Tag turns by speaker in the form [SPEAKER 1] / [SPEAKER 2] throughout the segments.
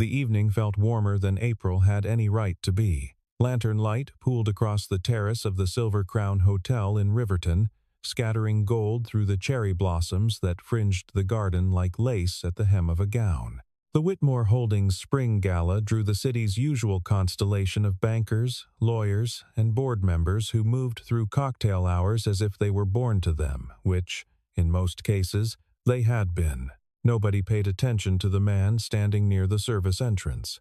[SPEAKER 1] The evening felt warmer than April had any right to be. Lantern light pooled across the terrace of the Silver Crown Hotel in Riverton, scattering gold through the cherry blossoms that fringed the garden like lace at the hem of a gown. The Whitmore Holdings Spring Gala drew the city's usual constellation of bankers, lawyers, and board members who moved through cocktail hours as if they were born to them, which, in most cases, they had been. Nobody paid attention to the man standing near the service entrance.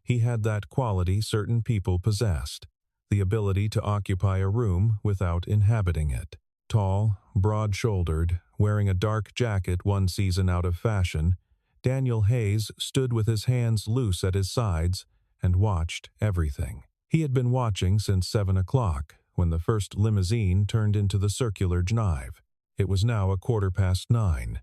[SPEAKER 1] He had that quality certain people possessed, the ability to occupy a room without inhabiting it. Tall, broad-shouldered, wearing a dark jacket one season out of fashion, Daniel Hayes stood with his hands loose at his sides and watched everything. He had been watching since 7 o'clock, when the first limousine turned into the circular drive. It was now 9:15.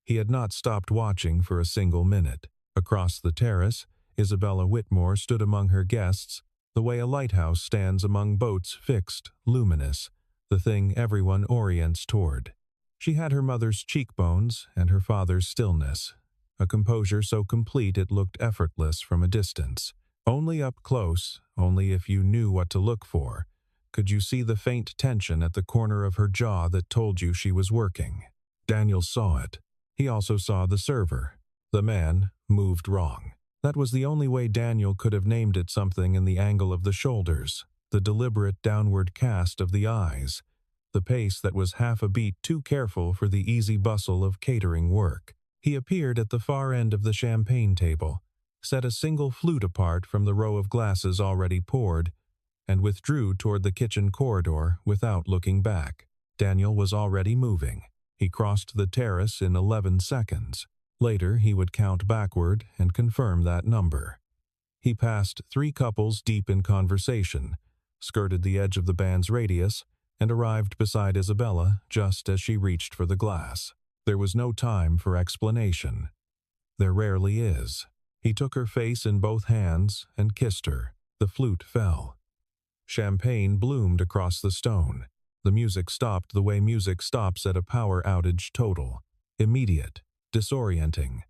[SPEAKER 1] He had not stopped watching for a single minute. Across the terrace, Isabella Whitmore stood among her guests, the way a lighthouse stands among boats fixed, luminous, the thing everyone orients toward. She had her mother's cheekbones and her father's stillness, a composure so complete it looked effortless from a distance. Only up close, only if you knew what to look for, could you see the faint tension at the corner of her jaw that told you she was working. Daniel saw it. He also saw the server. The man moved wrong. That was the only way Daniel could have named it, something in the angle of the shoulders, the deliberate downward cast of the eyes, the pace that was half a beat too careful for the easy bustle of catering work. He appeared at the far end of the champagne table, set a single flute apart from the row of glasses already poured, and withdrew toward the kitchen corridor without looking back. Daniel was already moving. He crossed the terrace in 11 seconds. Later, he would count backward and confirm that number. He passed 3 couples deep in conversation, skirted the edge of the band's radius, and arrived beside Isabella just as she reached for the glass. There was no time for explanation. There rarely is. He took her face in both hands and kissed her. The flute fell. Champagne bloomed across the stone. The music stopped the way music stops at a power outage total. Immediate. Disorienting.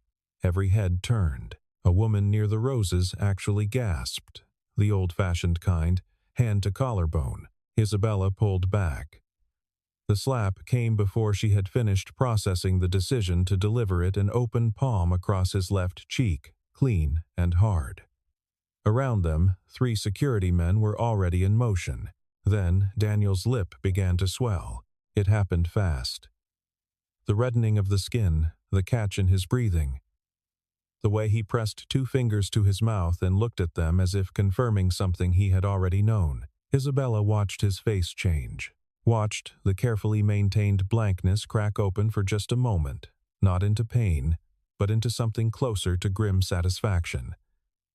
[SPEAKER 1] Every head turned. A woman near the roses actually gasped. The old-fashioned kind, hand to collarbone. Isabella pulled back. The slap came before she had finished processing the decision to deliver it, an open palm across his left cheek, clean and hard. Around them, 3 security men were already in motion. Then Daniel's lip began to swell. It happened fast. The reddening of the skin, the catch in his breathing. The way he pressed 2 fingers to his mouth and looked at them as if confirming something he had already known. Isabella watched his face change. Watched the carefully maintained blankness crack open for just a moment, not into pain, but into something closer to grim satisfaction,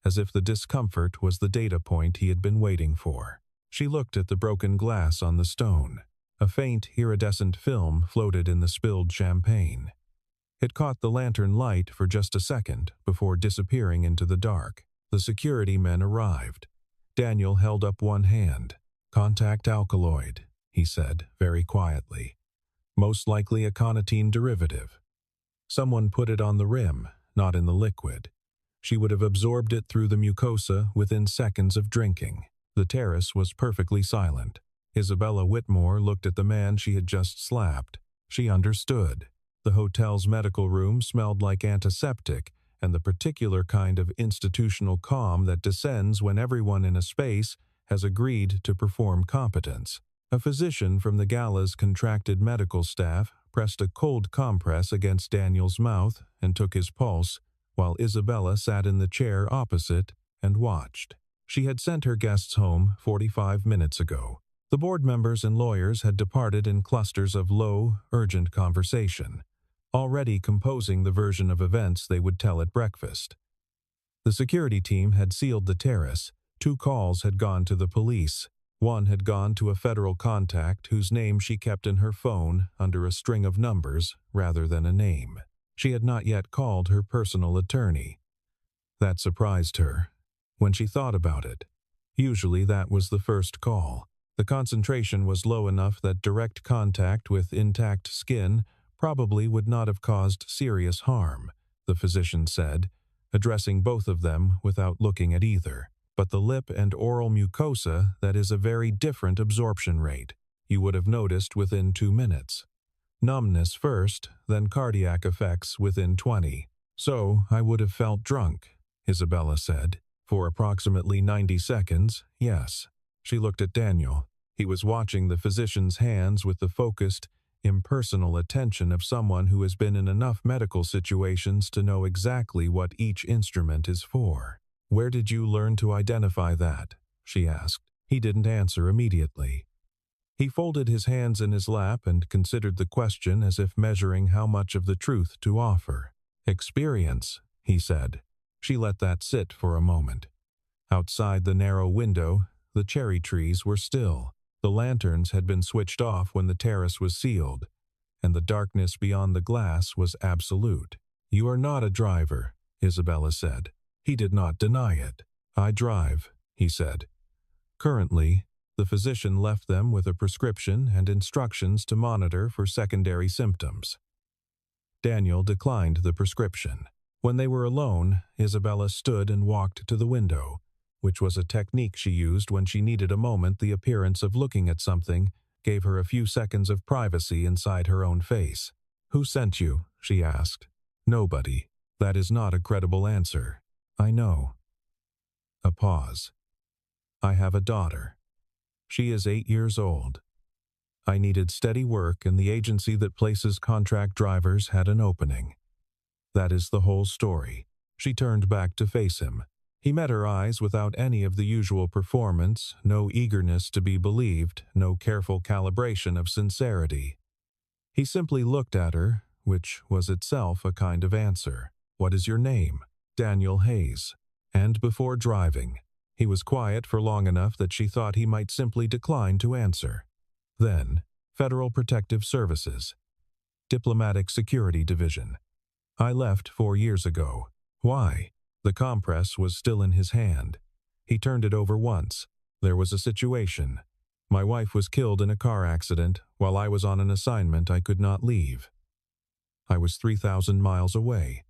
[SPEAKER 1] as if the discomfort was the data point he had been waiting for. She looked at the broken glass on the stone. A faint, iridescent film floated in the spilled champagne. It caught the lantern light for just a second before disappearing into the dark. The security men arrived. Daniel held up one hand. "Contact alkaloid," he said very quietly. "Most likely a conatine derivative. Someone put it on the rim, not in the liquid. She would have absorbed it through the mucosa within seconds of drinking." The terrace was perfectly silent. Isabella Whitmore looked at the man she had just slapped. She understood. The hotel's medical room smelled like antiseptic and the particular kind of institutional calm that descends when everyone in a space has agreed to perform competence. A physician from the gala's contracted medical staff pressed a cold compress against Daniel's mouth and took his pulse, while Isabella sat in the chair opposite and watched. She had sent her guests home 45 minutes ago. The board members and lawyers had departed in clusters of low, urgent conversation, already composing the version of events they would tell at breakfast. The security team had sealed the terrace. 2 calls had gone to the police. One had gone to a federal contact whose name she kept in her phone under a string of numbers rather than a name. She had not yet called her personal attorney. That surprised her when she thought about it. Usually that was the first call. The concentration was low enough that direct contact with intact skin probably would not have caused serious harm, the physician said, addressing both of them without looking at either. But the lip and oral mucosa, that is a very different absorption rate. You would have noticed within 2 minutes. Numbness first, then cardiac effects within 20. So I would have felt drunk, Isabella said. For approximately 90 seconds, yes. She looked at Daniel. He was watching the physician's hands with the focused, impersonal attention of someone who has been in enough medical situations to know exactly what each instrument is for. "Where did you learn to identify that?" she asked. He didn't answer immediately. He folded his hands in his lap and considered the question as if measuring how much of the truth to offer. "Experience," he said. She let that sit for a moment. Outside the narrow window, the cherry trees were still. The lanterns had been switched off when the terrace was sealed, and the darkness beyond the glass was absolute. "You are not a driver," Isabella said. He did not deny it. "I drive," he said. Currently, the physician left them with a prescription and instructions to monitor for secondary symptoms. Daniel declined the prescription. When they were alone, Isabella stood and walked to the window, which was a technique she used when she needed a moment. The appearance of looking at something gave her a few seconds of privacy inside her own face. "Who sent you?" she asked. "Nobody. That is not a credible answer." "I know." A pause. "I have a daughter. She is 8 years old. I needed steady work, and the agency that places contract drivers had an opening. That is the whole story." She turned back to face him. He met her eyes without any of the usual performance, no eagerness to be believed, no careful calibration of sincerity. He simply looked at her, which was itself a kind of answer. "What is your name?" "Daniel Hayes." And before driving, he was quiet for long enough that she thought he might simply decline to answer. Then, Federal Protective Services. Diplomatic Security Division. "I left 4 years ago." "Why?" The compress was still in his hand. He turned it over once. "There was a situation. My wife was killed in a car accident. While I was on an assignment, I could not leave. I was 3,000 miles away."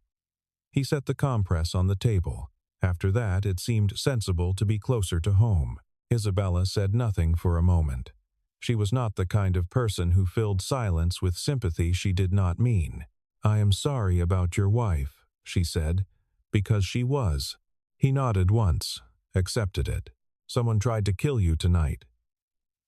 [SPEAKER 1] He set the compress on the table. After that, it seemed sensible to be closer to home. Isabella said nothing for a moment. She was not the kind of person who filled silence with sympathy she did not mean. "I am sorry about your wife," she said, "because she was." He nodded once, accepted it. "Someone tried to kill you tonight,"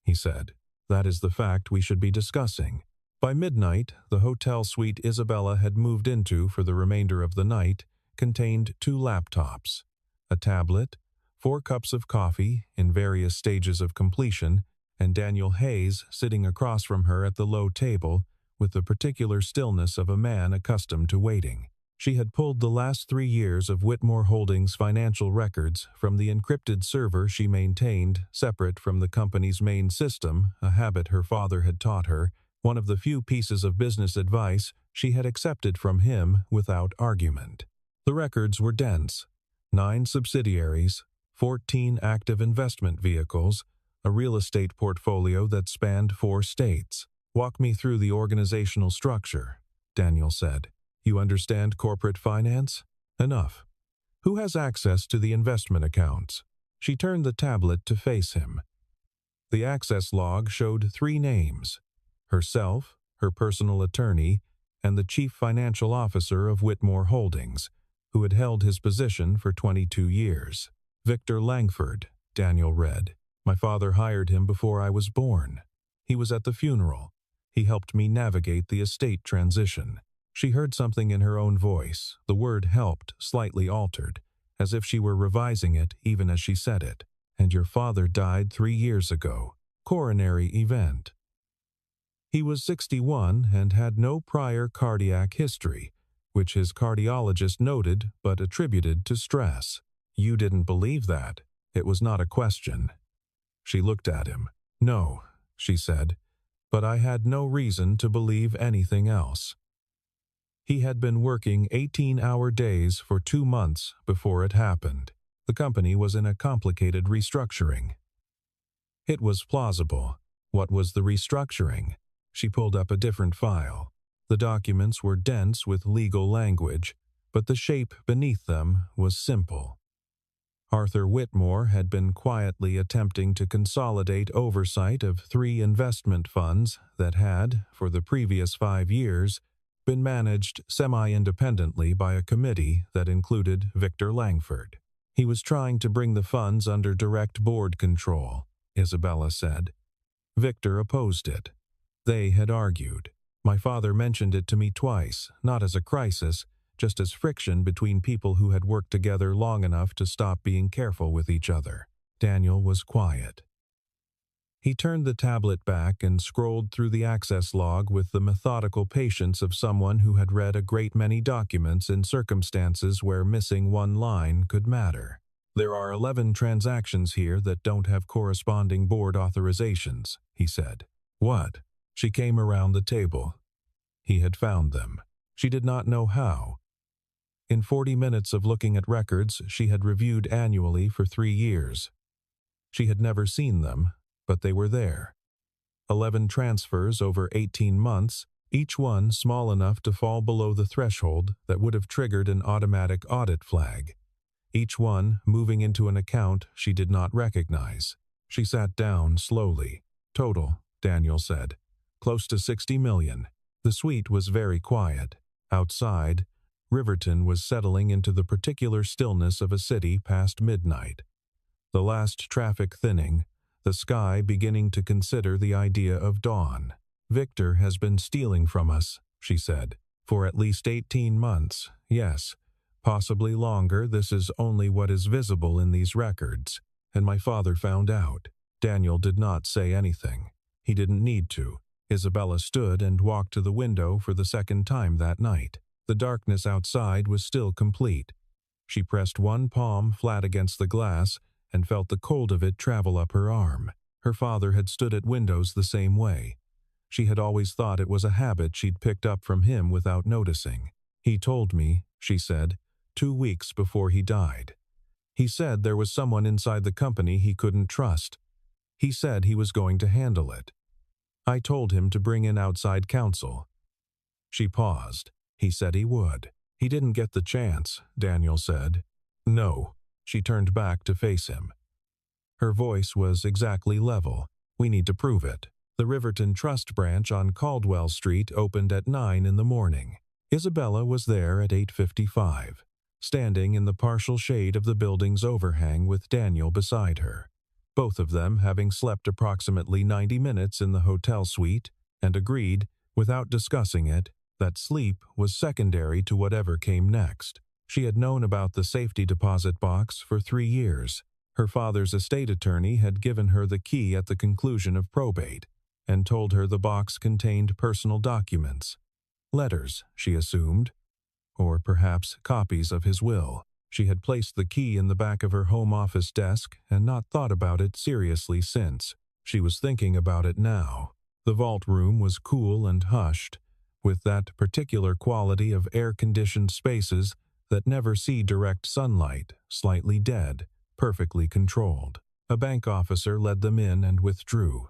[SPEAKER 1] he said. "That is the fact we should be discussing." By midnight, the hotel suite Isabella had moved into for the remainder of the night contained 2 laptops, a tablet, 4 cups of coffee in various stages of completion, and Daniel Hayes sitting across from her at the low table with the particular stillness of a man accustomed to waiting. She had pulled the last 3 years of Whitmore Holdings' financial records from the encrypted server she maintained separate from the company's main system, a habit her father had taught her, one of the few pieces of business advice she had accepted from him without argument. The records were dense. 9 subsidiaries, 14 active investment vehicles, a real estate portfolio that spanned 4 states. "Walk me through the organizational structure," Daniel said. "You understand corporate finance? Enough. Who has access to the investment accounts?" She turned the tablet to face him. The access log showed 3 names: herself, her personal attorney, and the chief financial officer of Whitmore Holdings, who had held his position for 22 years. "Victor Langford," Daniel read. "My father hired him before I was born. He was at the funeral. He helped me navigate the estate transition." She heard something in her own voice. The word "helped" slightly altered, as if she were revising it even as she said it. "And your father died 3 years ago. Coronary event." He was 61 and had no prior cardiac history, which his cardiologist noted but attributed to stress. "You didn't believe that?" It was not a question. She looked at him. "No," she said, "but I had no reason to believe anything else." He had been working 18-hour days for 2 months before it happened. The company was in a complicated restructuring. It was plausible. What was the restructuring? She pulled up a different file. The documents were dense with legal language, but the shape beneath them was simple. Arthur Whitmore had been quietly attempting to consolidate oversight of 3 investment funds that had, for the previous 5 years, been managed semi-independently by a committee that included Victor Langford. He was trying to bring the funds under direct board control, Isabella said. Victor opposed it. They had argued. My father mentioned it to me twice, not as a crisis, just as friction between people who had worked together long enough to stop being careful with each other. Daniel was quiet. He turned the tablet back and scrolled through the access log with the methodical patience of someone who had read a great many documents in circumstances where missing one line could matter. There are 11 transactions here that don't have corresponding board authorizations, he said. What? She came around the table. He had found them. She did not know how. In 40 minutes of looking at records she had reviewed annually for 3 years. She had never seen them, but they were there. 11 transfers over 18 months, each one small enough to fall below the threshold that would have triggered an automatic audit flag. Each one moving into an account she did not recognize. She sat down slowly. Total, Daniel said. Close to 60 million. The suite was very quiet. Outside, Riverton was settling into the particular stillness of a city past midnight. The last traffic thinning, the sky beginning to consider the idea of dawn. Victor has been stealing from us, she said. For at least 18 months, yes. Possibly longer. This is only what is visible in these records. And my father found out. Daniel did not say anything. He didn't need to. Isabella stood and walked to the window for the second time that night. The darkness outside was still complete. She pressed one palm flat against the glass and felt the cold of it travel up her arm. Her father had stood at windows the same way. She had always thought it was a habit she'd picked up from him without noticing. He told me, she said, 2 weeks before he died. He said there was someone inside the company he couldn't trust. He said he was going to handle it. I told him to bring in outside counsel. She paused. He said he would. He didn't get the chance, Daniel said. No. She turned back to face him. Her voice was exactly level. We need to prove it. The Riverton Trust branch on Caldwell Street opened at 9 in the morning. Isabella was there at 8:55, standing in the partial shade of the building's overhang with Daniel beside her, both of them having slept approximately 90 minutes in the hotel suite and agreed, without discussing it, that sleep was secondary to whatever came next. She had known about the safety deposit box for 3 years. Her father's estate attorney had given her the key at the conclusion of probate and told her the box contained personal documents. Letters, she assumed, or perhaps copies of his will. She had placed the key in the back of her home office desk and not thought about it seriously since. She was thinking about it now. The vault room was cool and hushed, with that particular quality of air-conditioned spaces that never see direct sunlight, slightly dead, perfectly controlled. A bank officer led them in and withdrew.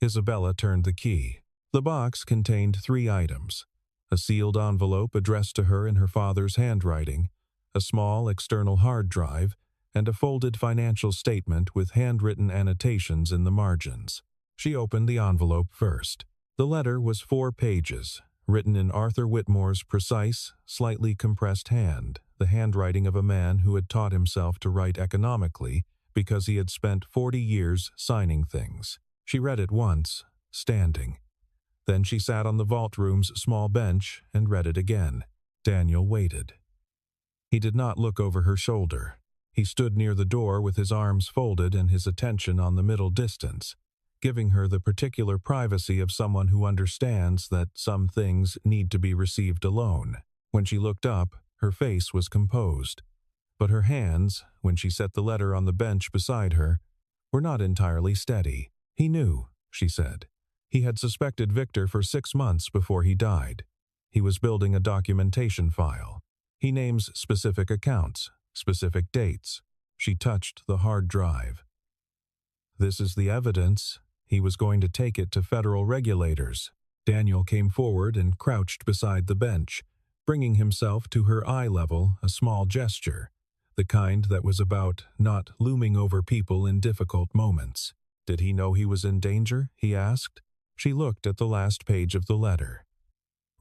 [SPEAKER 1] Isabella turned the key. The box contained 3 items: a sealed envelope addressed to her in her father's handwriting, a small external hard drive, and a folded financial statement with handwritten annotations in the margins. She opened the envelope first. The letter was 4 pages, written in Arthur Whitmore's precise, slightly compressed hand, the handwriting of a man who had taught himself to write economically because he had spent 40 years signing things. She read it once, standing. Then she sat on the vault room's small bench and read it again. Daniel waited. He did not look over her shoulder. He stood near the door with his arms folded and his attention on the middle distance, giving her the particular privacy of someone who understands that some things need to be received alone. When she looked up, her face was composed, but her hands, when she set the letter on the bench beside her, were not entirely steady. He knew, she said. He had suspected Victor for 6 months before he died. He was building a documentation file. He names specific accounts, specific dates. She touched the hard drive. This is the evidence. He was going to take it to federal regulators. Daniel came forward and crouched beside the bench, bringing himself to her eye level, a small gesture, the kind that was about not looming over people in difficult moments. Did he know he was in danger? He asked. She looked at the last page of the letter.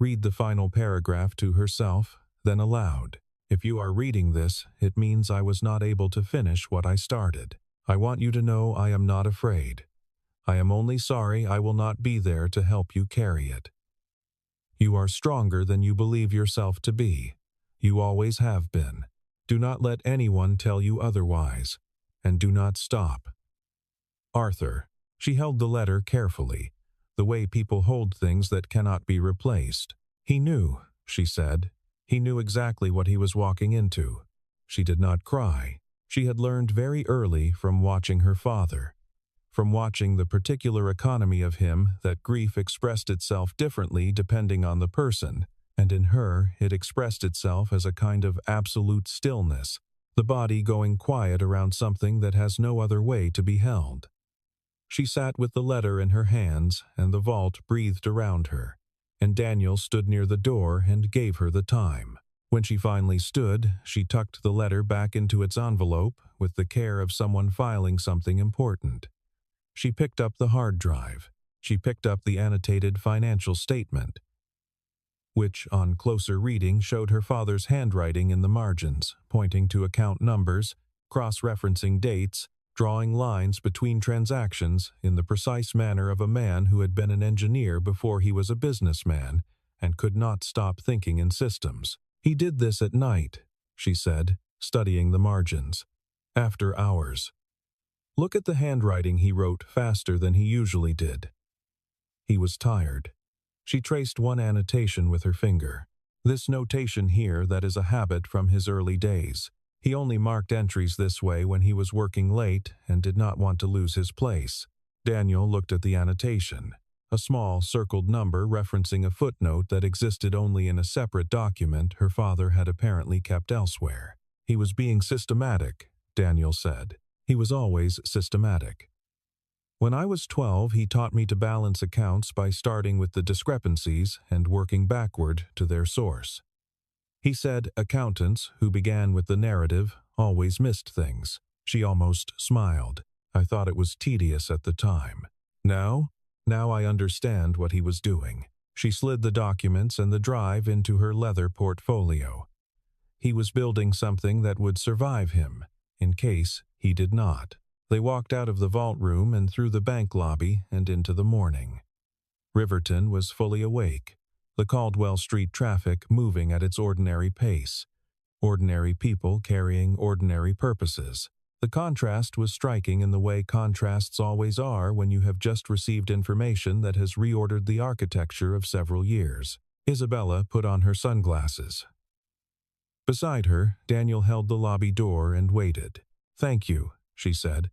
[SPEAKER 1] Read the final paragraph to herself, then aloud. If you are reading this, it means I was not able to finish what I started. I want you to know I am not afraid. I am only sorry I will not be there to help you carry it. You are stronger than you believe yourself to be. You always have been. Do not let anyone tell you otherwise, and do not stop. Arthur. She held the letter carefully, the way people hold things that cannot be replaced. He knew, she said. He knew exactly what he was walking into. She did not cry. She had learned very early from watching her father, from watching the particular economy of him, that grief expressed itself differently depending on the person, and in her it expressed itself as a kind of absolute stillness, the body going quiet around something that has no other way to be held. She sat with the letter in her hands, and the vault breathed around her, and Daniel stood near the door and gave her the time. When she finally stood, she tucked the letter back into its envelope with the care of someone filing something important. She picked up the hard drive. She picked up the annotated financial statement, which, on closer reading, showed her father's handwriting in the margins, pointing to account numbers, cross-referencing dates, drawing lines between transactions in the precise manner of a man who had been an engineer before he was a businessman and could not stop thinking in systems. He did this at night, she said, studying the margins. After hours. Look at the handwriting he wrote faster than he usually did. He was tired. She traced one annotation with her finger. This notation here that is a habit from his early days. He only marked entries this way when he was working late and did not want to lose his place. Daniel looked at the annotation, a small circled number referencing a footnote that existed only in a separate document her father had apparently kept elsewhere. He was being systematic, Daniel said. He was always systematic. When I was 12, he taught me to balance accounts by starting with the discrepancies and working backward to their source. He said accountants who began with the narrative always missed things. She almost smiled. I thought it was tedious at the time. Now I understand what he was doing. She slid the documents and the drive into her leather portfolio. He was building something that would survive him, in case he did not. They walked out of the vault room and through the bank lobby and into the morning. Riverton was fully awake, the Caldwell Street traffic moving at its ordinary pace, ordinary people carrying ordinary purposes. The contrast was striking in the way contrasts always are when you have just received information that has reordered the architecture of several years. Isabella put on her sunglasses. Beside her, Daniel held the lobby door and waited. "Thank you," she said,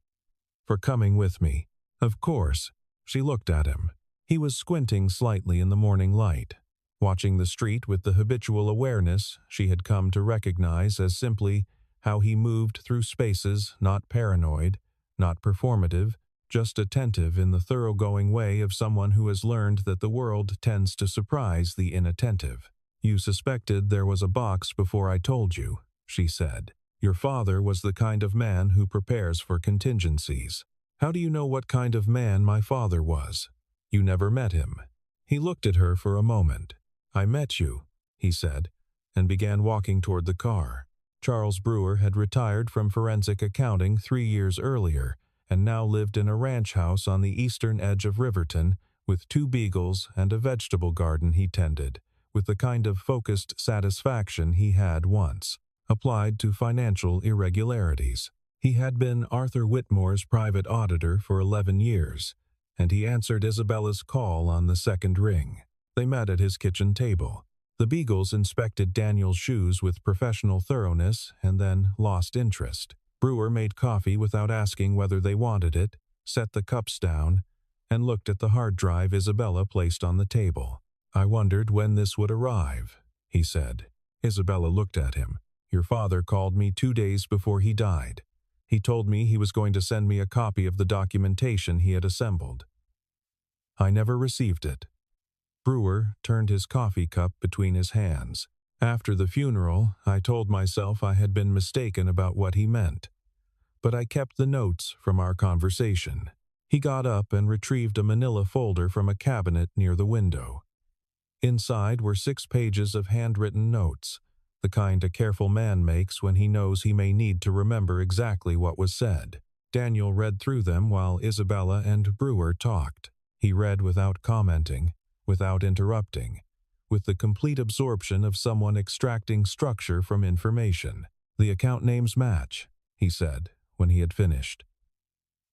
[SPEAKER 1] "for coming with me." "Of course." She looked at him. He was squinting slightly in the morning light, watching the street with the habitual awareness she had come to recognize as simply how he moved through spaces, not paranoid, not performative, just attentive in the thoroughgoing way of someone who has learned that the world tends to surprise the inattentive. "You suspected there was a box before I told you," she said. "Your father was the kind of man who prepares for contingencies." "How do you know what kind of man my father was? You never met him." He looked at her for a moment. "I met you," he said, and began walking toward the car. Charles Brewer had retired from forensic accounting 3 years earlier and now lived in a ranch house on the eastern edge of Riverton with 2 beagles and a vegetable garden he tended, with the kind of focused satisfaction he had once applied to financial irregularities. He had been Arthur Whitmore's private auditor for 11 years, and he answered Isabella's call on the second ring. They met at his kitchen table. The beagles inspected Daniel's shoes with professional thoroughness and then lost interest. Brewer made coffee without asking whether they wanted it, set the cups down, and looked at the hard drive Isabella placed on the table. "I wondered when this would arrive," he said. Isabella looked at him. "Your father called me 2 days before he died. He told me he was going to send me a copy of the documentation he had assembled. I never received it." Brewer turned his coffee cup between his hands. After the funeral, I told myself I had been mistaken about what he meant, but I kept the notes from our conversation. He got up and retrieved a manila folder from a cabinet near the window. Inside were 6 pages of handwritten notes, the kind a careful man makes when he knows he may need to remember exactly what was said. Daniel read through them while Isabella and Brewer talked. He read without commenting, without interrupting, with the complete absorption of someone extracting structure from information. "The account names match," he said, when he had finished.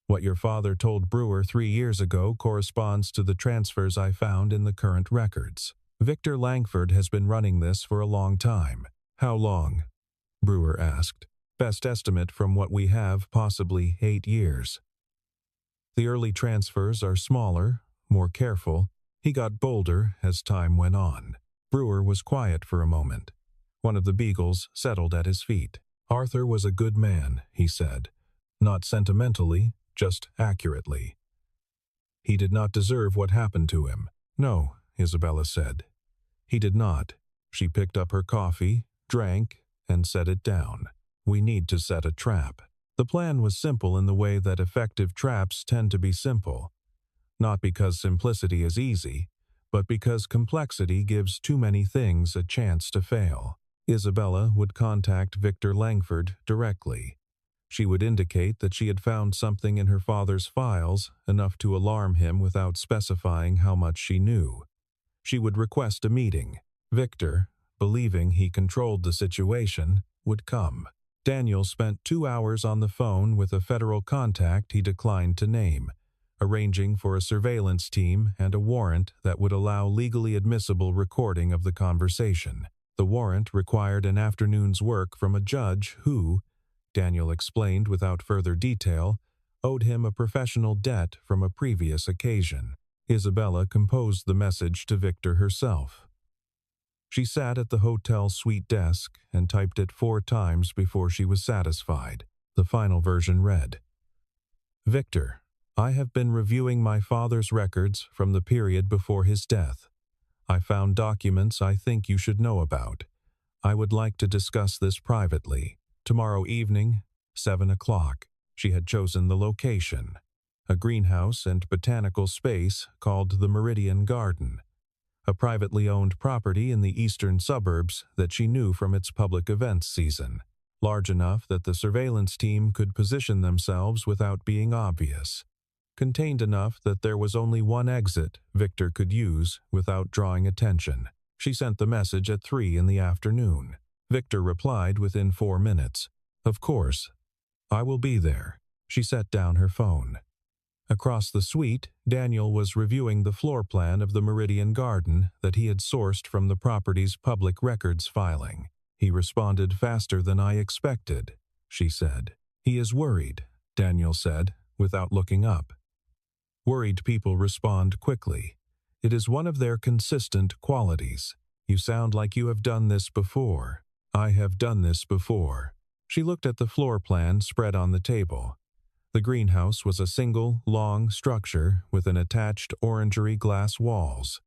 [SPEAKER 1] "What your father told Brewer 3 years ago corresponds to the transfers I found in the current records. Victor Langford has been running this for a long time." "How long?" Brewer asked. "Best estimate from what we have, possibly 8 years. The early transfers are smaller, more careful. He got bolder as time went on." Brewer was quiet for a moment. One of the beagles settled at his feet. "Arthur was a good man," he said. "Not sentimentally, just accurately. He did not deserve what happened to him." "No," Isabella said. "He did not." She picked up her coffee, drank, and set it down. "We need to set a trap." The plan was simple in the way that effective traps tend to be simple. Not because simplicity is easy, but because complexity gives too many things a chance to fail. Isabella would contact Victor Langford directly. She would indicate that she had found something in her father's files enough to alarm him without specifying how much she knew. She would request a meeting. Victor, believing he controlled the situation, would come. Daniel spent 2 hours on the phone with a federal contact he declined to name, arranging for a surveillance team and a warrant that would allow legally admissible recording of the conversation. The warrant required an afternoon's work from a judge who, Daniel explained without further detail, owed him a professional debt from a previous occasion. Isabella composed the message to Victor herself. She sat at the hotel suite desk and typed it 4 times before she was satisfied. The final version read, "Victor, I have been reviewing my father's records from the period before his death. I found documents I think you should know about. I would like to discuss this privately. Tomorrow evening, 7 o'clock. She had chosen the location, a greenhouse and botanical space called the Meridian Garden, a privately owned property in the eastern suburbs that she knew from its public events season, large enough that the surveillance team could position themselves without being obvious, contained enough that there was only one exit Victor could use without drawing attention. She sent the message at 3 in the afternoon. Victor replied within 4 minutes. "Of course. I will be there." She set down her phone. Across the suite, Daniel was reviewing the floor plan of the Meridian Garden that he had sourced from the property's public records filing. "He responded faster than I expected," she said. "He is worried," Daniel said, without looking up. "Worried people respond quickly. It is one of their consistent qualities. You sound like you have done this before." "I have done this before." She looked at the floor plan spread on the table. The greenhouse was a single, long structure with an attached orangery glass walls,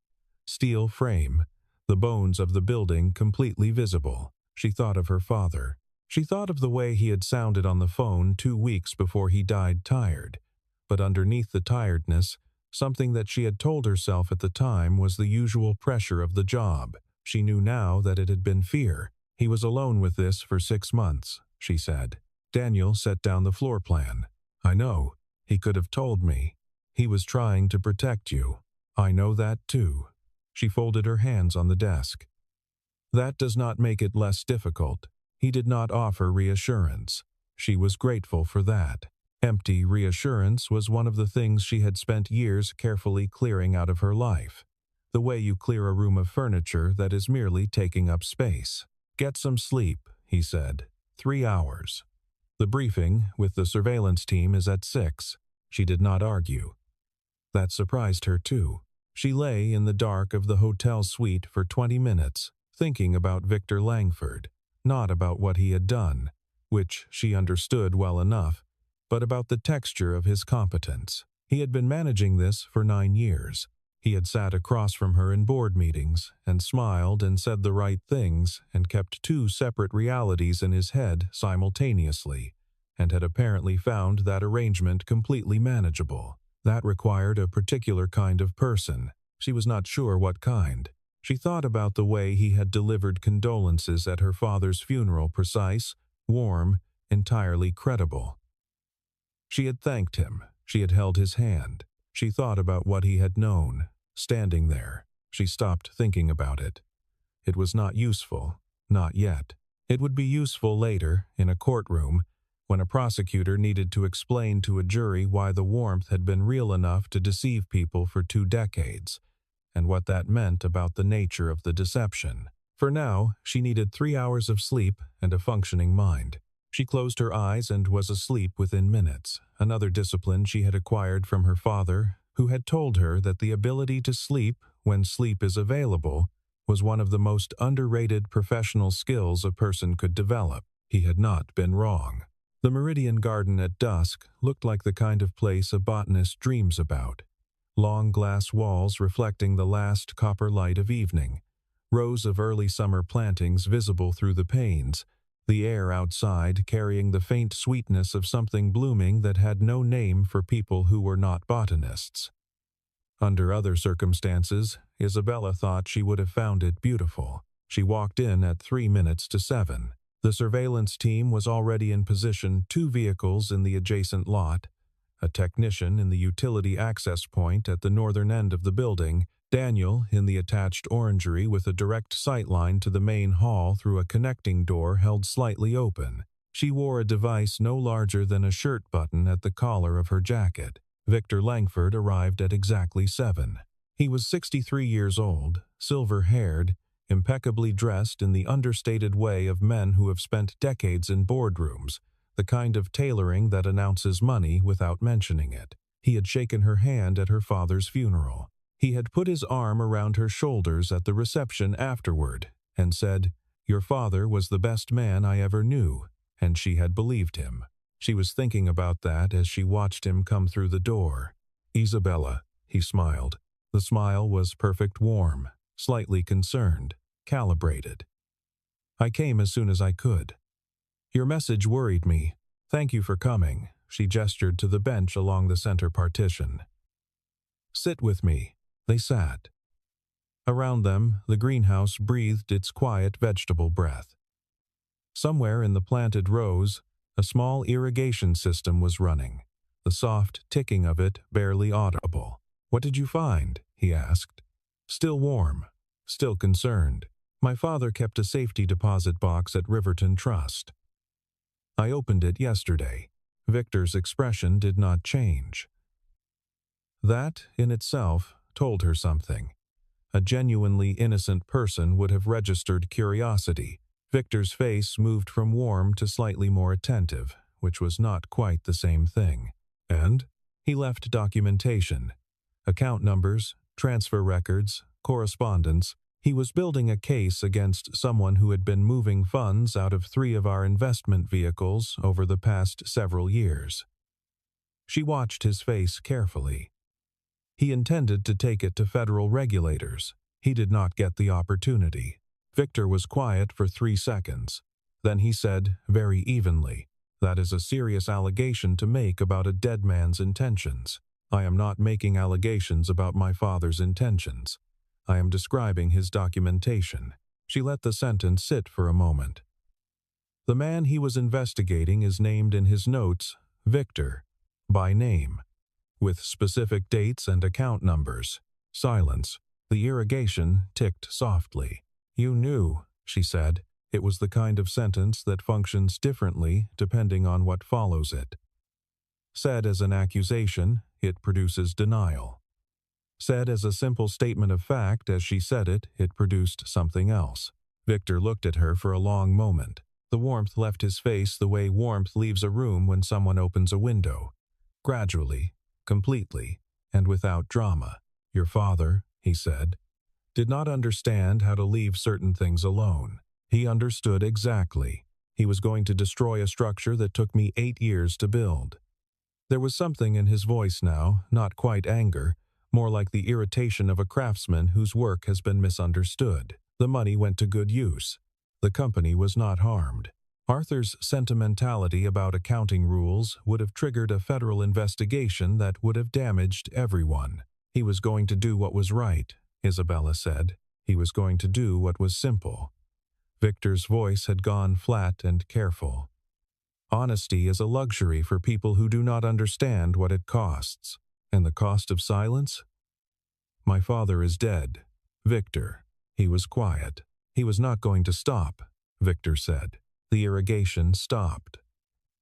[SPEAKER 1] steel frame, the bones of the building completely visible. She thought of her father. She thought of the way he had sounded on the phone 2 weeks before he died tired. But underneath the tiredness, something that she had told herself at the time was the usual pressure of the job. She knew now that it had been fear. "He was alone with this for 6 months, she said. Daniel set down the floor plan. "I know. He could have told me. He was trying to protect you. I know that too." She folded her hands on the desk. "That does not make it less difficult." He did not offer reassurance. She was grateful for that. Empty reassurance was one of the things she had spent years carefully clearing out of her life. The way you clear a room of furniture that is merely taking up space. "Get some sleep," he said. 3 hours. "The briefing with the surveillance team is at 6. She did not argue. That surprised her too. She lay in the dark of the hotel suite for 20 minutes, thinking about Victor Langford, not about what he had done, which she understood well enough, but about the texture of his competence. He had been managing this for 9 years. He had sat across from her in board meetings, and smiled and said the right things, and kept two separate realities in his head simultaneously, and had apparently found that arrangement completely manageable. That required a particular kind of person. She was not sure what kind. She thought about the way he had delivered condolences at her father's funeral, precise, warm, entirely credible. She had thanked him. She had held his hand. She thought about what he had known. Standing there, she stopped thinking about it. It was not useful, not yet. It would be useful later, in a courtroom, when a prosecutor needed to explain to a jury why the warmth had been real enough to deceive people for 2 decades, and what that meant about the nature of the deception. For now, she needed 3 hours of sleep and a functioning mind. She closed her eyes and was asleep within minutes, another discipline she had acquired from her father, who had told her that the ability to sleep, when sleep is available, was one of the most underrated professional skills a person could develop. He had not been wrong. The Meridian Garden at dusk looked like the kind of place a botanist dreams about. Long glass walls reflecting the last copper light of evening, rows of early summer plantings visible through the panes, the air outside carrying the faint sweetness of something blooming that had no name for people who were not botanists. Under other circumstances, Isabella thought she would have found it beautiful. She walked in at 3 minutes to 7. The surveillance team was already in position, 2 vehicles in the adjacent lot, a technician in the utility access point at the northern end of the building, Daniel in the attached orangery with a direct sightline to the main hall through a connecting door held slightly open. She wore a device no larger than a shirt button at the collar of her jacket. Victor Langford arrived at exactly 7. He was 63 years old, silver-haired, impeccably dressed in the understated way of men who have spent decades in boardrooms, the kind of tailoring that announces money without mentioning it. He had shaken her hand at her father's funeral. He had put his arm around her shoulders at the reception afterward and said, "Your father was the best man I ever knew," and she had believed him. She was thinking about that as she watched him come through the door. "Isabella," he smiled. The smile was perfect warm, slightly concerned, calibrated. "I came as soon as I could. Your message worried me. Thank you for coming." She gestured to the bench along the center partition. "Sit with me." They sat. Around them, the greenhouse breathed its quiet vegetable breath. Somewhere in the planted rows, a small irrigation system was running, the soft ticking of it barely audible. "What did you find?" he asked. Still warm, still concerned. "My father kept a safety deposit box at Riverton Trust. I opened it yesterday." Victor's expression did not change. That, in itself, told her something. A genuinely innocent person would have registered curiosity. Victor's face moved from warm to slightly more attentive, which was not quite the same thing. "And?" He left documentation. Account numbers, transfer records, correspondence. He was building a case against someone who had been moving funds out of 3 of our investment vehicles over the past several years. She watched his face carefully. He intended to take it to federal regulators. He did not get the opportunity. Victor was quiet for 3 seconds. Then he said, very evenly, "That is a serious allegation to make about a dead man's intentions. I am not making allegations about my father's intentions. I am describing his documentation." She let the sentence sit for a moment. "The man he was investigating is named in his notes, Victor, by name, with specific dates and account numbers." Silence. The irrigation ticked softly. "You knew," she said. It was the kind of sentence that functions differently depending on what follows it. Said as an accusation, it produces denial. Said as a simple statement of fact as she said it, it produced something else. Victor looked at her for a long moment. The warmth left his face the way warmth leaves a room when someone opens a window. Gradually, completely, and without drama. "Your father," he said, "did not understand how to leave certain things alone. He understood exactly. He was going to destroy a structure that took me 8 years to build." There was something in his voice now, not quite anger, more like the irritation of a craftsman whose work has been misunderstood. The money went to good use. The company was not harmed. Arthur's sentimentality about accounting rules would have triggered a federal investigation that would have damaged everyone. He was going to do what was right, Isabella said. He was going to do what was simple. Victor's voice had gone flat and careful. Honesty is a luxury for people who do not understand what it costs. And the cost of silence? My father is dead. Victor. He was quiet. He was not going to stop, Victor said. The irrigation stopped.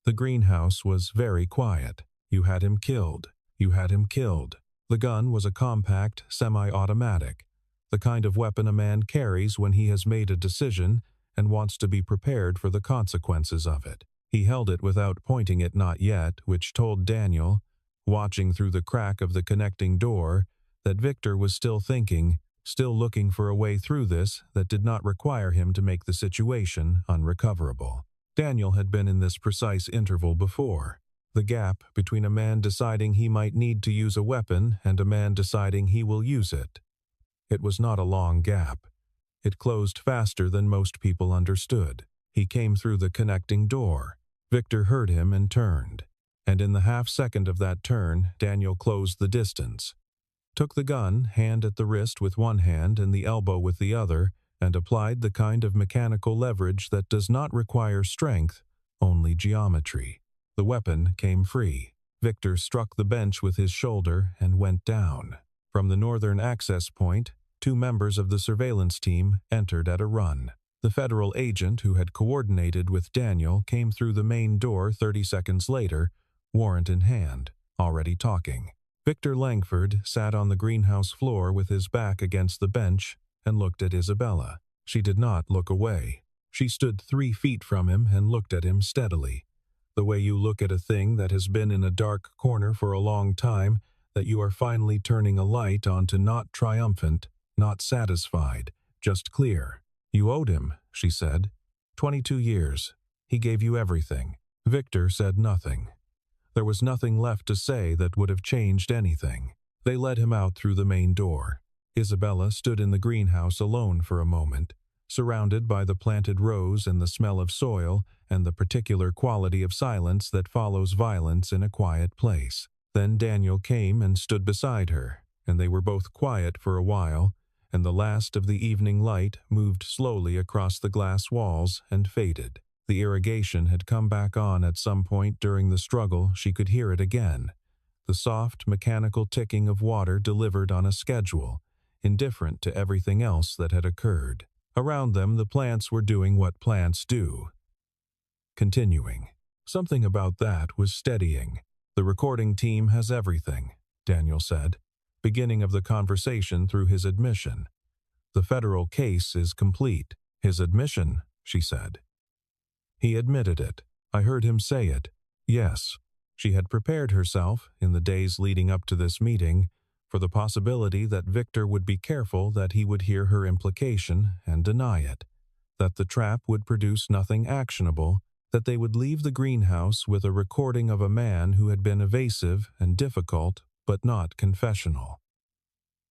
[SPEAKER 1] The greenhouse was very quiet. You had him killed. You had him killed. The gun was a compact, semi-automatic, the kind of weapon a man carries when he has made a decision and wants to be prepared for the consequences of it. He held it without pointing it not yet, which told Daniel, watching through the crack of the connecting door, that Victor was still thinking, still looking for a way through this that did not require him to make the situation unrecoverable. Daniel had been in this precise interval before, the gap between a man deciding he might need to use a weapon and a man deciding he will use it. It was not a long gap. It closed faster than most people understood. He came through the connecting door. Victor heard him and turned. And in the half-second of that turn, Daniel closed the distance, took the gun, hand at the wrist with one hand and the elbow with the other, and applied the kind of mechanical leverage that does not require strength, only geometry. The weapon came free. Victor struck the bench with his shoulder and went down. From the northern access point, 2 members of the surveillance team entered at a run. The federal agent who had coordinated with Daniel came through the main door 30 seconds later, warrant in hand, already talking. Victor Langford sat on the greenhouse floor with his back against the bench and looked at Isabella. She did not look away. She stood 3 feet from him and looked at him steadily. The way you look at a thing that has been in a dark corner for a long time, that you are finally turning a light onto, not triumphant, not satisfied, just clear. You owed him, she said. 22 years. He gave you everything. Victor said nothing. There was nothing left to say that would have changed anything. They led him out through the main door. Isabella stood in the greenhouse alone for a moment, surrounded by the planted rows and the smell of soil and the particular quality of silence that follows violence in a quiet place. Then Daniel came and stood beside her, and they were both quiet for a while, and the last of the evening light moved slowly across the glass walls and faded. The irrigation had come back on at some point during the struggle. She could hear it again. The soft, mechanical ticking of water delivered on a schedule, indifferent to everything else that had occurred. Around them, the plants were doing what plants do. Continuing. Something about that was steadying. The recording team has everything, Daniel said, beginning of the conversation through his admission. The federal case is complete. His admission, she said. He admitted it. I heard him say it. Yes. She had prepared herself, in the days leading up to this meeting, for the possibility that Victor would be careful that he would hear her implication and deny it, that the trap would produce nothing actionable, that they would leave the greenhouse with a recording of a man who had been evasive and difficult, but not confessional.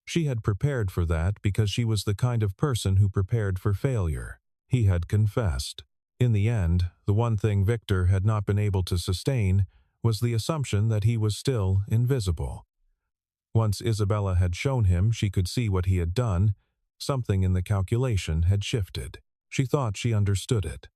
[SPEAKER 1] She had prepared for that because she was the kind of person who prepared for failure. He had confessed. In the end, the one thing Victor had not been able to sustain was the assumption that he was still invisible. Once Isabella had shown him she could see what he had done, something in the calculation had shifted. She thought she understood it.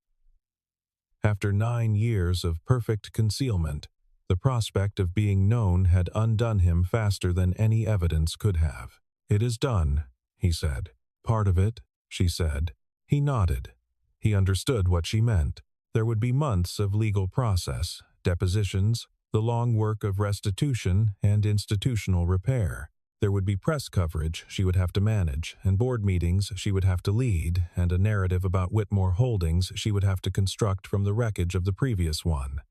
[SPEAKER 1] After 9 years of perfect concealment, the prospect of being known had undone him faster than any evidence could have. It is done, he said. Part of it, she said. He nodded. He understood what she meant. There would be months of legal process, depositions, the long work of restitution and institutional repair. There would be press coverage she would have to manage, and board meetings she would have to lead, and a narrative about Whitmore Holdings she would have to construct from the wreckage of the previous one.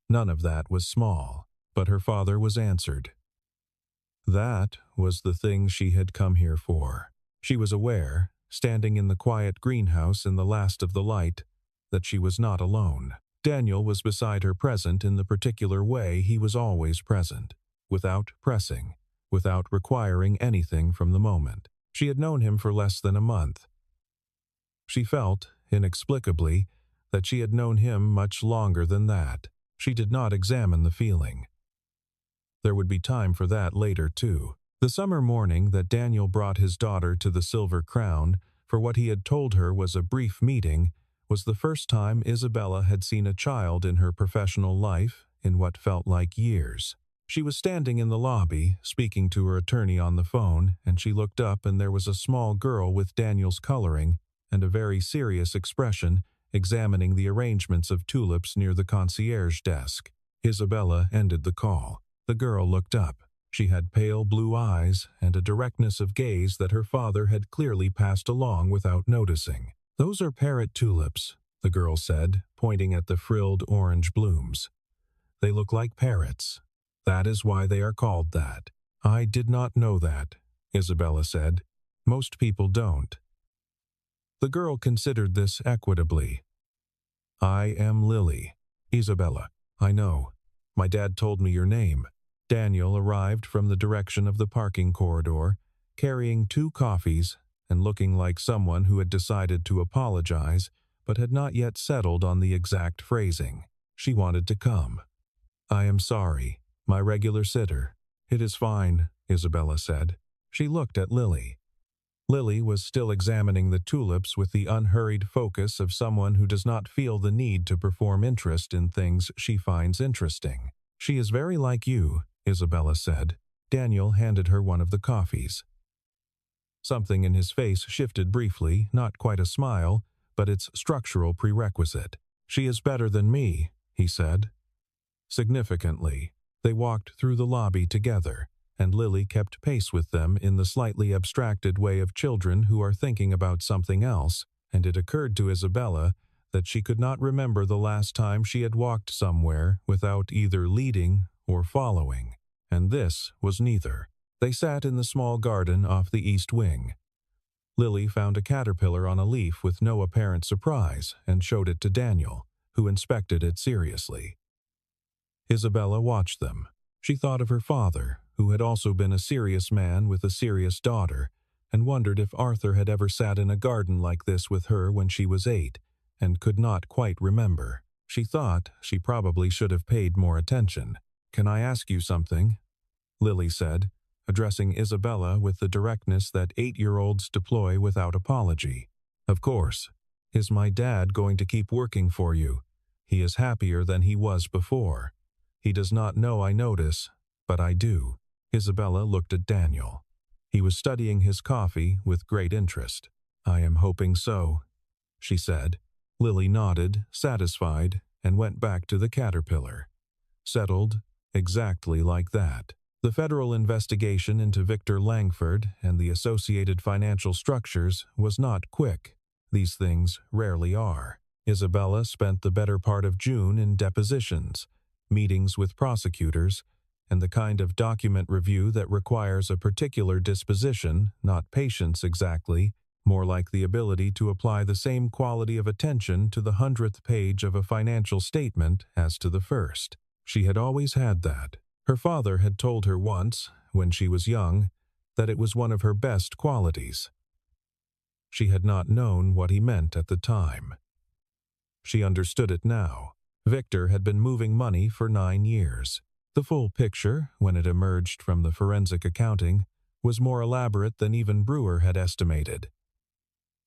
[SPEAKER 1] None of that was small, but her father was answered. That was the thing she had come here for. She was aware, standing in the quiet greenhouse in the last of the light, that she was not alone. Daniel was beside her, present in the particular way he was always present, without pressing, without requiring anything from the moment. She had known him for less than a month. She felt, inexplicably, that she had known him much longer than that. She did not examine the feeling. There would be time for that later, too. The summer morning that Daniel brought his daughter to the Silver Crown for what he had told her was a brief meeting was the first time Isabella had seen a child in her professional life in what felt like years. She was standing in the lobby, speaking to her attorney on the phone, and she looked up and there was a small girl with Daniel's coloring and a very serious expression examining the arrangements of tulips near the concierge desk. Isabella ended the call. The girl looked up. She had pale blue eyes and a directness of gaze that her father had clearly passed along without noticing. "Those are parrot tulips," the girl said, pointing at the frilled orange blooms. "They look like parrots. That is why they are called that." "I did not know that," Isabella said. "Most people don't." The girl considered this equitably. "I am Lily." "Isabella, I know. My dad told me your name." Daniel arrived from the direction of the parking corridor, carrying 2 coffees and looking like someone who had decided to apologize but had not yet settled on the exact phrasing. She wanted to come. "I am sorry. My regular sitter." "It is fine," Isabella said. She looked at Lily. Lily was still examining the tulips with the unhurried focus of someone who does not feel the need to perform interest in things she finds interesting. "She is very like you," Isabella said. Daniel handed her one of the coffees. Something in his face shifted briefly, not quite a smile, but its structural prerequisite. "She is better than me," he said. Significantly, they walked through the lobby together, and Lily kept pace with them in the slightly abstracted way of children who are thinking about something else, and it occurred to Isabella that she could not remember the last time she had walked somewhere without either leading or following, and this was neither. They sat in the small garden off the east wing. Lily found a caterpillar on a leaf with no apparent surprise and showed it to Daniel, who inspected it seriously. Isabella watched them. She thought of her father, who had also been a serious man with a serious daughter, and wondered if Arthur had ever sat in a garden like this with her when she was 8, and could not quite remember. She thought she probably should have paid more attention. "Can I ask you something?" Lily said, addressing Isabella with the directness that 8-year-olds deploy without apology. "Of course. Is my dad going to keep working for you? He is happier than he was before. He does not know I notice, but I do." Isabella looked at Daniel. He was studying his coffee with great interest. "I am hoping so," she said. Lily nodded, satisfied, and went back to the caterpillar. Settled, exactly like that. The federal investigation into Victor Langford and the associated financial structures was not quick. These things rarely are. Isabella spent the better part of June in depositions, meetings with prosecutors, and the kind of document review that requires a particular disposition, not patience exactly, more like the ability to apply the same quality of attention to the 100th page of a financial statement as to the first. She had always had that. Her father had told her once, when she was young, that it was one of her best qualities. She had not known what he meant at the time. She understood it now. Victor had been moving money for 9 years. The full picture, when it emerged from the forensic accounting, was more elaborate than even Brewer had estimated.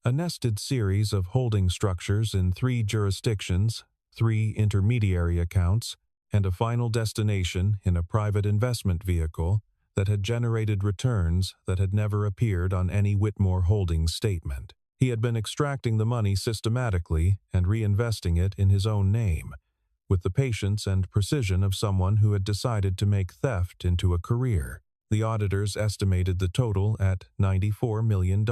[SPEAKER 1] A nested series of holding structures in 3 jurisdictions, 3 intermediary accounts, and a final destination in a private investment vehicle that had generated returns that had never appeared on any Whitmore Holdings statement. He had been extracting the money systematically and reinvesting it in his own name, with the patience and precision of someone who had decided to make theft into a career. The auditors estimated the total at $94 million.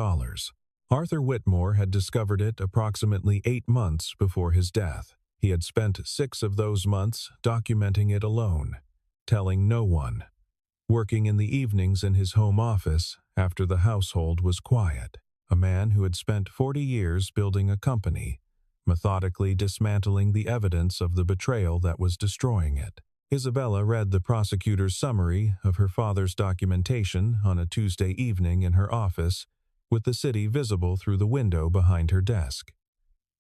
[SPEAKER 1] Arthur Whitmore had discovered it approximately 8 months before his death. He had spent 6 of those months documenting it alone, telling no one, working in the evenings in his home office after the household was quiet. A man who had spent 40 years building a company, methodically dismantling the evidence of the betrayal that was destroying it. Isabella read the prosecutor's summary of her father's documentation on a Tuesday evening in her office, with the city visible through the window behind her desk.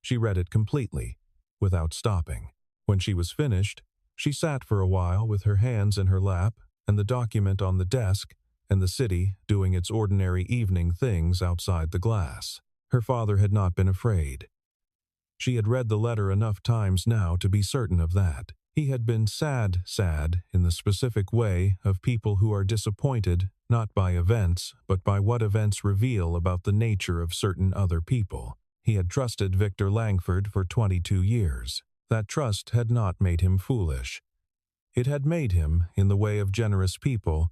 [SPEAKER 1] She read it completely, without stopping. When she was finished, she sat for a while with her hands in her lap and the document on the desk, and the city doing its ordinary evening things outside the glass. Her father had not been afraid. She had read the letter enough times now to be certain of that. He had been sad in the specific way of people who are disappointed not by events, but by what events reveal about the nature of certain other people. He had trusted Victor Langford for 22 years. That trust had not made him foolish. It had made him, in the way of generous people,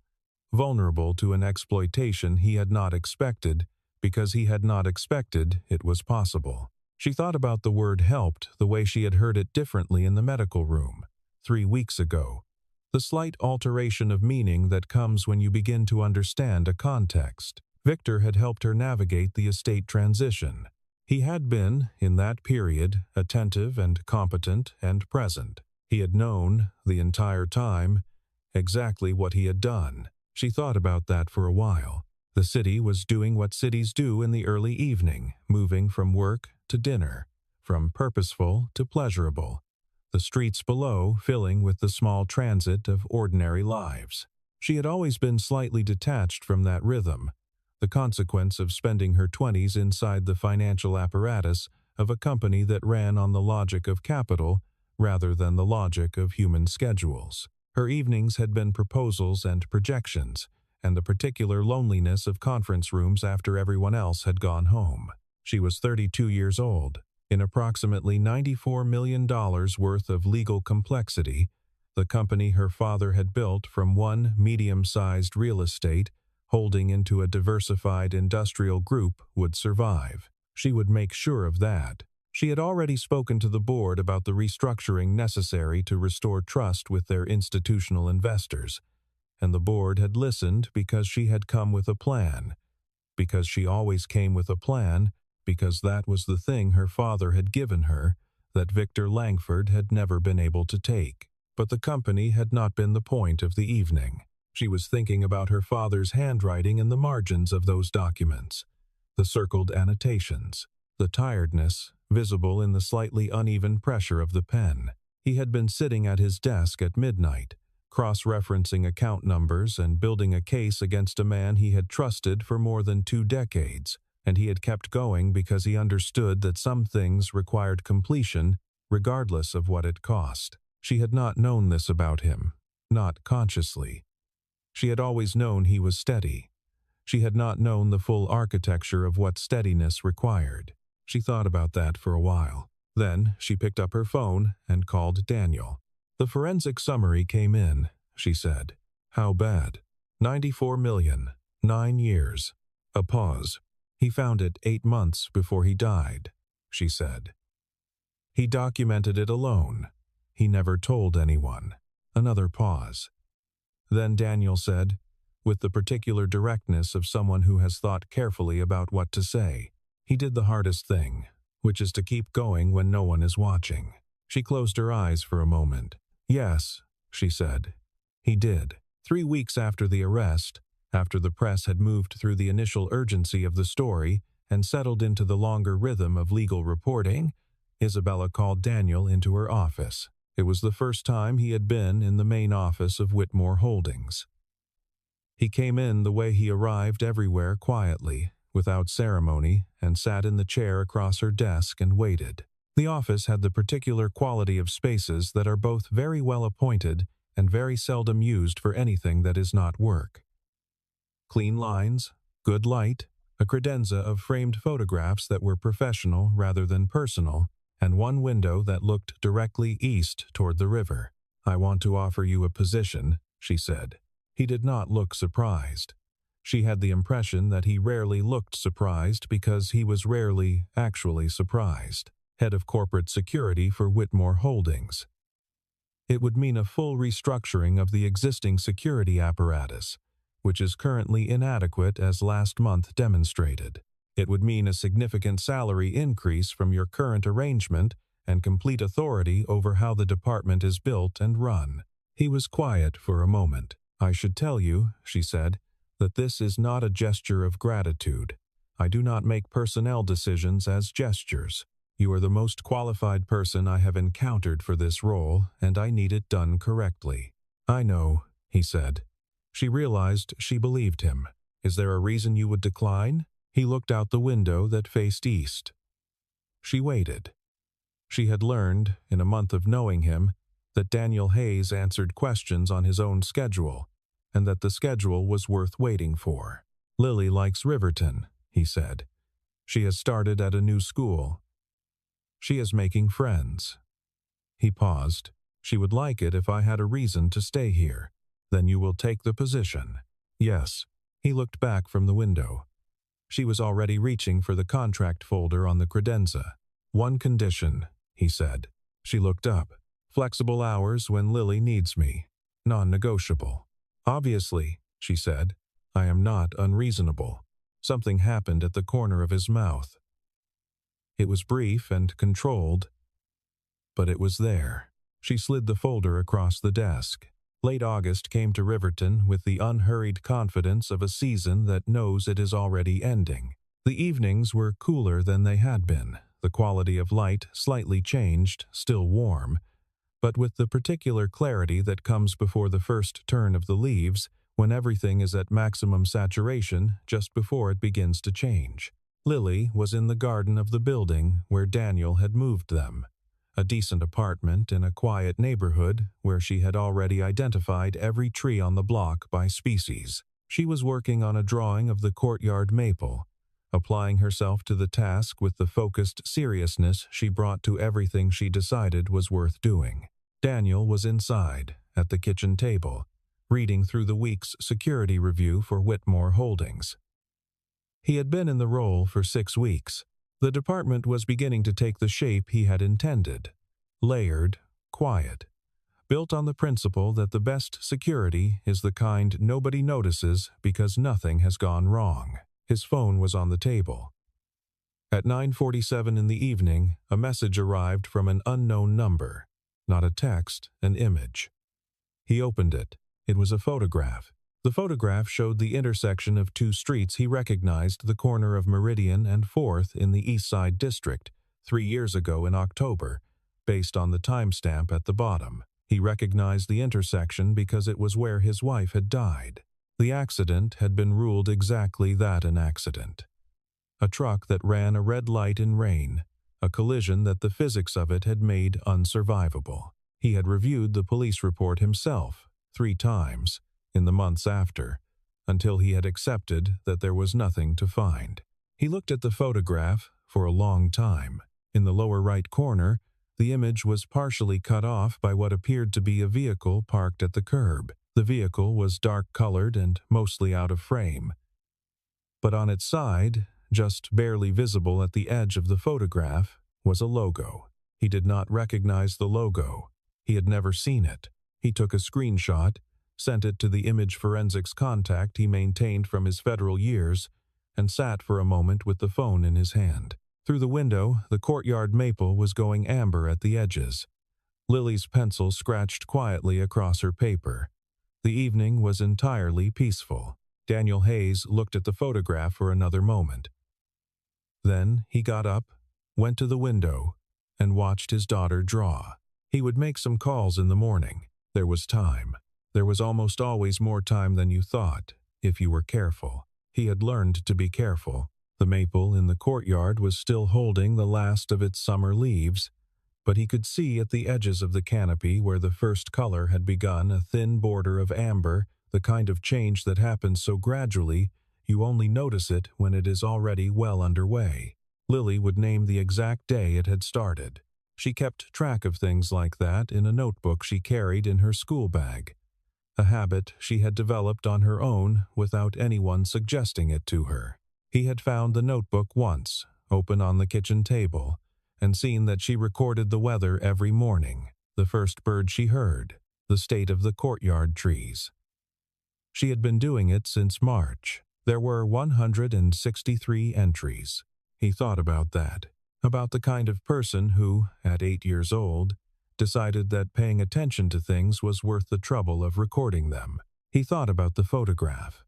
[SPEAKER 1] vulnerable to an exploitation he had not expected, because he had not expected it was possible. She thought about the word helped the way she had heard it differently in the medical room 3 weeks ago. The slight alteration of meaning that comes when you begin to understand a context. Victor had helped her navigate the estate transition. He had been, in that period, attentive and competent and present. He had known, the entire time, exactly what he had done. She thought about that for a while. The city was doing what cities do in the early evening, moving from work to dinner, from purposeful to pleasurable. The streets below filling with the small transit of ordinary lives. She had always been slightly detached from that rhythm, the consequence of spending her 20s inside the financial apparatus of a company that ran on the logic of capital rather than the logic of human schedules. Her evenings had been proposals and projections, and the particular loneliness of conference rooms after everyone else had gone home. She was 32 years old. In approximately $94 million worth of legal complexity, the company her father had built from one medium-sized real estate holding into a diversified industrial group would survive. She would make sure of that. She had already spoken to the board about the restructuring necessary to restore trust with their institutional investors, and the board had listened because she had come with a plan. Because she always came with a plan, because that was the thing her father had given her that Victor Langford had never been able to take. But the company had not been the point of the evening. She was thinking about her father's handwriting in the margins of those documents, the circled annotations, the tiredness visible in the slightly uneven pressure of the pen. He had been sitting at his desk at midnight, cross-referencing account numbers and building a case against a man he had trusted for more than 2 decades. And he had kept going because he understood that some things required completion regardless of what it cost. She had not known this about him, not consciously. She had always known he was steady. She had not known the full architecture of what steadiness required. She thought about that for a while. Then she picked up her phone and called Daniel. The forensic summary came in, she said. How bad? 94 million, 9 years. A pause. He found it 8 months before he died, she said. He documented it alone. He never told anyone. Another pause. Then Daniel said, with the particular directness of someone who has thought carefully about what to say, he did the hardest thing, which is to keep going when no one is watching. She closed her eyes for a moment. Yes, she said. He did. 3 weeks after the arrest, after the press had moved through the initial urgency of the story and settled into the longer rhythm of legal reporting, Isabella called Daniel into her office. It was the first time he had been in the main office of Whitmore Holdings. He came in the way he arrived everywhere quietly, without ceremony, and sat in the chair across her desk and waited. The office had the particular quality of spaces that are both very well appointed and very seldom used for anything that is not work. Clean lines, good light, a credenza of framed photographs that were professional rather than personal, and one window that looked directly east toward the river. I want to offer you a position, she said. He did not look surprised. She had the impression that he rarely looked surprised because he was rarely actually surprised. Head of corporate security for Whitmore Holdings. It would mean a full restructuring of the existing security apparatus, which is currently inadequate as last month demonstrated. It would mean a significant salary increase from your current arrangement and complete authority over how the department is built and run. He was quiet for a moment. "I should tell you," she said, "that this is not a gesture of gratitude. I do not make personnel decisions as gestures. You are the most qualified person I have encountered for this role, and I need it done correctly." "I know," he said. She realized she believed him. "Is there a reason you would decline?" He looked out the window that faced east. She waited. She had learned, in a month of knowing him, that Daniel Hayes answered questions on his own schedule, and that the schedule was worth waiting for. "Lily likes Riverton," he said. "She has started at a new school. She is making friends." He paused. "She would like it if I had a reason to stay here. Then you will take the position." "Yes." He looked back from the window. She was already reaching for the contract folder on the credenza. "One condition," he said. She looked up. "Flexible hours when Lily needs me. Non-negotiable." "Obviously," she said, "I am not unreasonable." Something happened at the corner of his mouth. It was brief and controlled, but it was there. She slid the folder across the desk. Late August came to Riverton with the unhurried confidence of a season that knows it is already ending. The evenings were cooler than they had been, the quality of light slightly changed, still warm, but with the particular clarity that comes before the first turn of the leaves, when everything is at maximum saturation just before it begins to change. Lily was in the garden of the building where Daniel had moved them, a decent apartment in a quiet neighborhood where she had already identified every tree on the block by species. She was working on a drawing of the courtyard maple, applying herself to the task with the focused seriousness she brought to everything she decided was worth doing. Daniel was inside, at the kitchen table, reading through the week's security review for Whitmore Holdings. He had been in the role for 6 weeks. The department was beginning to take the shape he had intended. Layered, quiet, built on the principle that the best security is the kind nobody notices because nothing has gone wrong. His phone was on the table. At 9:47 in the evening, a message arrived from an unknown number. Not a text, an image. He opened it. It was a photograph. The photograph showed the intersection of 2 streets he recognized, the corner of Meridian and 4th in the East Side District, 3 years ago in October, based on the timestamp at the bottom. He recognized the intersection because it was where his wife had died. The accident had been ruled exactly that, an accident. A truck that ran a red light in rain, a collision that the physics of it had made unsurvivable. He had reviewed the police report himself 3 times in the months after, until he had accepted that there was nothing to find. He looked at the photograph for a long time. In the lower right corner, the image was partially cut off by what appeared to be a vehicle parked at the curb. The vehicle was dark-colored and mostly out of frame. But on its side, just barely visible at the edge of the photograph, was a logo. He did not recognize the logo. He had never seen it. He took a screenshot, sent it to the image forensics contact he maintained from his federal years, and sat for a moment with the phone in his hand. Through the window, the courtyard maple was going amber at the edges. Lily's pencil scratched quietly across her paper. The evening was entirely peaceful. Daniel Hayes looked at the photograph for another moment. Then he got up, went to the window, and watched his daughter draw. He would make some calls in the morning. There was time. There was almost always more time than you thought, if you were careful. He had learned to be careful. The maple in the courtyard was still holding the last of its summer leaves, but he could see at the edges of the canopy where the first color had begun a thin border of amber, the kind of change that happens so gradually you only notice it when it is already well underway. Lily would name the exact day it had started. She kept track of things like that in a notebook she carried in her school bag, a habit she had developed on her own without anyone suggesting it to her. He had found the notebook once, open on the kitchen table, and seen that she recorded the weather every morning, the first bird she heard, the state of the courtyard trees. She had been doing it since March. There were 163 entries. He thought about that, about the kind of person who, at 8 years old, decided that paying attention to things was worth the trouble of recording them. He thought about the photograph,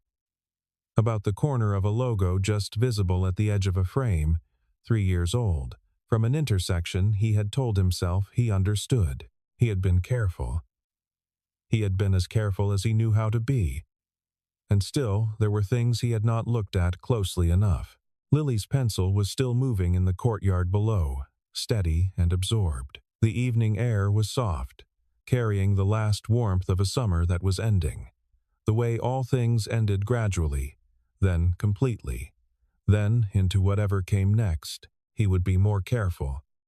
[SPEAKER 1] about the corner of a logo just visible at the edge of a frame, 3 years old. From an intersection, he had told himself he understood. He had been careful. He had been as careful as he knew how to be. And still, there were things he had not looked at closely enough. Lily's pencil was still moving in the courtyard below, steady and absorbed. The evening air was soft, carrying the last warmth of a summer that was ending. The way all things ended gradually, then completely, then into whatever came next. He would be more careful.